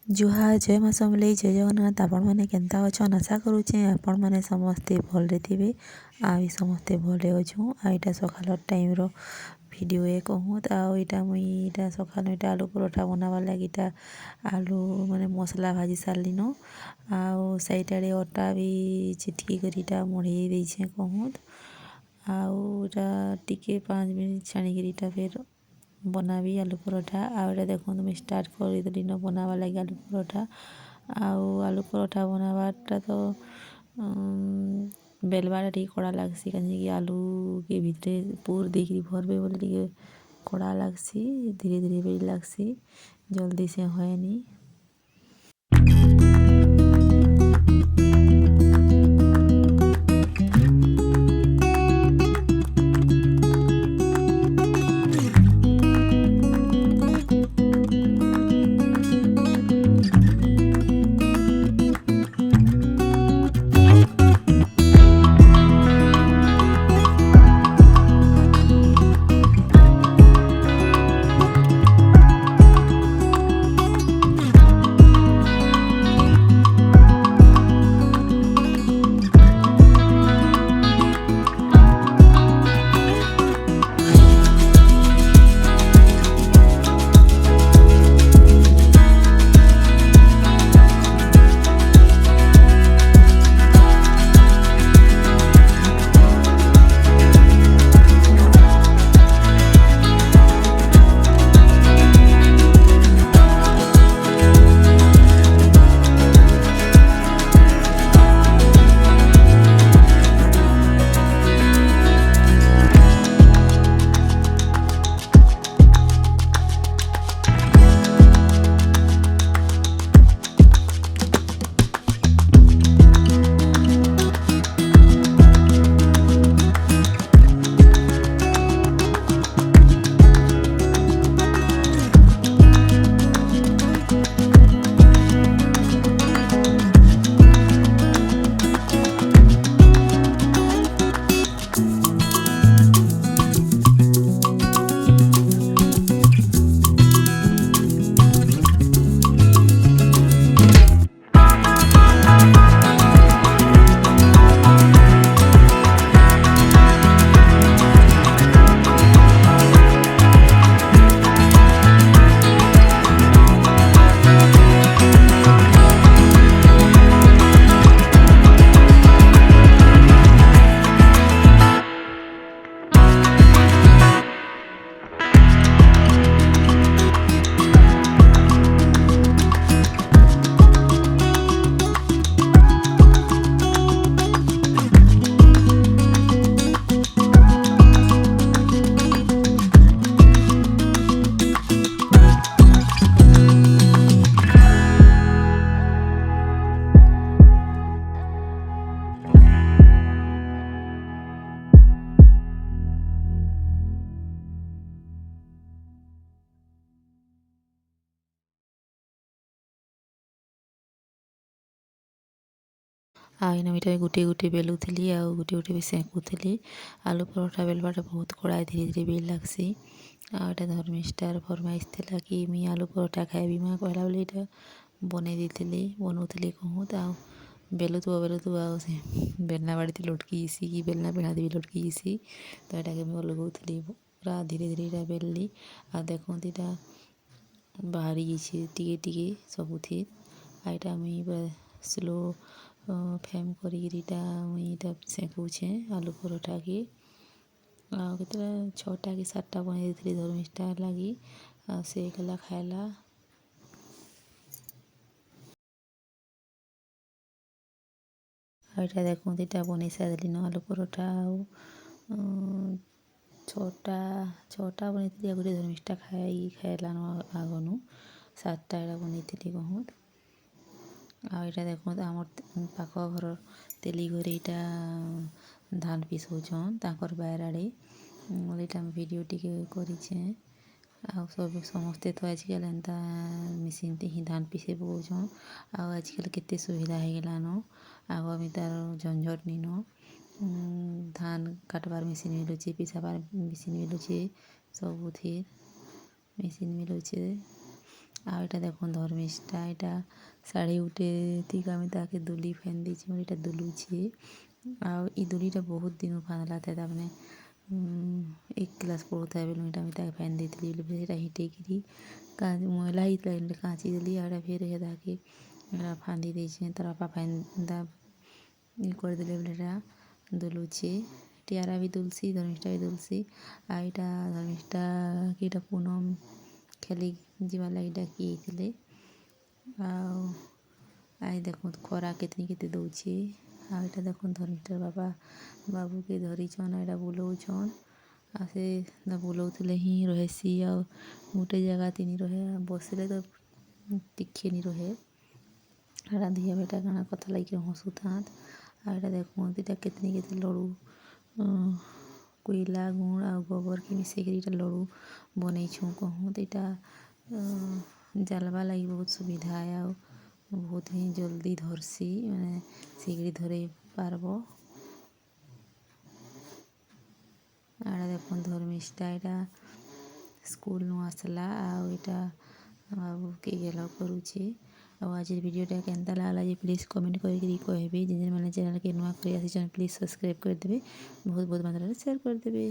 जुहार जय माँ समलेई जय जगन्नाथ आपण मैंने केन्ता अछन आशा करुचे आपण मैंने समस्ते भलरे थे आ समस्ते भले अच्छू आईटा सकाल टाइम रो वीडियो कहूँ आईटा मुई सकाल इटा आलू परोठा बनाबार लगे आलू माने मसला भाजी सारली न आईट अटा भी चिटकी कर मढ़े देछे कहूँ आटा टिके 5 मिनट छाणिक फिर बनाबी आलू परोठा आटा देखो मुझे स्टार्ट कर न बनाबार लगे आलू परोठा आलू परोठा बनाबारटा तो बेलवाटा टी कड़ा लगसी कहीं आलू के भितरे पूर देकर भरबे बोले टी कड़ा लगसी धीरे धीरे बेल लगसी जल्दी से होएनी। आईना इटा गोटे गोटे बेलुली गोटे गोटे भी सेकुली आलू परोठा बेलवाटा बहुत कड़ा धीरे धीरे बेल लगसी आटा धर्मिष्ठार फरमाइश थी कि मुई आलू परोठा खाइबी माँ कहला बोले यहाँ बन देती बनौली कहूँ बेलुथुआ से बेलना बाड़ी लटकी जासी कि बेलना पेढ़ा भी लटकी जासी तो यहाँ मुझे लगौली पूरा धीरे धीरे यहाँ बेलली आ देखो यहाँ बाहरी जाइए टिके टिके सबुथि आईटा मुई पूरा स्लो फ्लेम करीटा मुई सेकुचे आलू परोठा के केतटा 6टा कि 7टा बन देती धर्मिष्ठा लगी से गला खाइला यहाँ देखो यहाँ बन सारी आलू परोठा 6टा बनती गोटे धर्मिष्ठा खाइला आगनु 7टा यहाँ बनती कहूँ आईटा देखो आम पाख घर तेली घरे यहाँ धान पिसौछन ताकर बायर आड़े यहाँ वीडियो टिके करेछे सब समस्ते तो आजकल एंता मेसीन ही धान पिसे पकाउछन आजकल केते सुविधा हो गलान आग आम तार झंझट नी न धान काटबार मेसीन मिलुचे पिसाबार मेसीन मिलुचे सबुथिर मेसीन मिलुचे ଆଉ ଏଇଟା ଦେଖୁନ୍ ଧର୍ମିଷ୍ଠା ଏଇଟା ଶାଢ଼ୀ ଗୁଟେ ତିକା ଆମେ ତାକେ ଦୁଲି ଫେନ୍ ଦେଇଛି ମୋର ଏଇଟା ଦୁଲୁଛେ। ଆଉ ଇ ଦୁଲିଟା ବହୁତ ଦିନୁ ଫାନ୍ଦଲା ଥାଏ ତାମାନେ 1 କ୍ଲାସ୍ ପଢ଼ୁଥାଏ ବେଲୁ ଏଇଟା ମୁଇଁ ତାକେ ଫେନ୍ ଦେଇଥିଲି ବେଲେ ସେଇଟା ହିଟେଇକିରି ମଇଲା ହେଇଥିଲା କାଚି ଦେଲି ଆଉ ଏଇଟା ଫେର୍ ହେତାକେ ଏଇଟା ଫାନ୍ଦି ଦେଇଛେ ତାର୍ ବାପା ଫେନ୍ତା ଇ କରିଦେଲେ ବେଲେ ଏଇଟା ଦୁଲୁଛେ। ଟିଆରା ବି ଦୁଲସି ଧର୍ମିଷ୍ଠା ବି ଦୁଲସି। ଆଉ ଏଇଟା ଧର୍ମିଷ୍ଠା କି ଏଇଟା ପୁନମ୍ ଖେଲି ଯିବାର୍ ଲାଗି ଡାକି ହେଇଥିଲେ। ଆଉ ଆଇ ଦେଖୁନ୍ ଖରା କେତେ ଦଉଛେ। ଆଉ ଏଇଟା ଦେଖୁନ୍ ଧର୍ମିଷ୍ଠାର ବାପା ବାବୁକେ ଧରିଛନ୍ ଏଇଟା ବୁଲଉଛନ୍। ଆଉ ସେ ବୁଲଉଥିଲେ ହିଁ ରହେସି ଆଉ ଗୁଟେ ଜାଗା ତିନି ରହେ ବସିଲେ ତ ଟିକେ ନି ରହେ। ଏଇଟା ଧିଆ ବେଟା କାଣା କଥା ଲାଗିକି ହସୁଥାତ୍। ଆଉ ଏଇଟା ଦେଖୁନ୍ ଏଇଟା କେତେ ଲଡ଼ୁ କୋଇଲା ଗୁଣ୍ ଆଉ ଗୋବରକେ ମିଶେଇକିରି ଏଇଟା ଲଡ଼ୁ ବନେଇଛୁଁ କହୁତ୍। ଏଇଟା ଜାଲ୍ବା ଲାଗି ବହୁତ ସୁବିଧା ଆଉ ବହୁତ ହିଁ ଜଲ୍ଦି ଧର୍ସି ମାନେ ଶୀଘ୍ର ଧରେଇ ପାର୍ବ। ଏଇଟା ଦେଖୁନ୍ ଧର୍ମିଷ୍ଠା ଏଇଟା ସ୍କୁଲ୍ନୁ ଆସ୍ଲା ଆଉ ଏଇଟା ବାବୁକେ ଗେଲ କରୁଛେ। ଆଉ ଆଜିର୍ ଭିଡ଼ିଓଟା କେନ୍ତା ଲାଗ୍ଲା ଯେ ପ୍ଲିଜ୍ କମେଣ୍ଟ କରିକିରି କହେବେ। ଯେନ୍ ମାନେ ଚ୍ୟାନେଲ୍କେ ନୂଆ କରି ଆସିଛନ୍ ପ୍ଲିଜ୍ ସବସ୍କ୍ରାଇବ୍ କରିଦେବେ। ବହୁତ ମାତ୍ରାରେ ସେୟାର୍ କରିଦେବେ।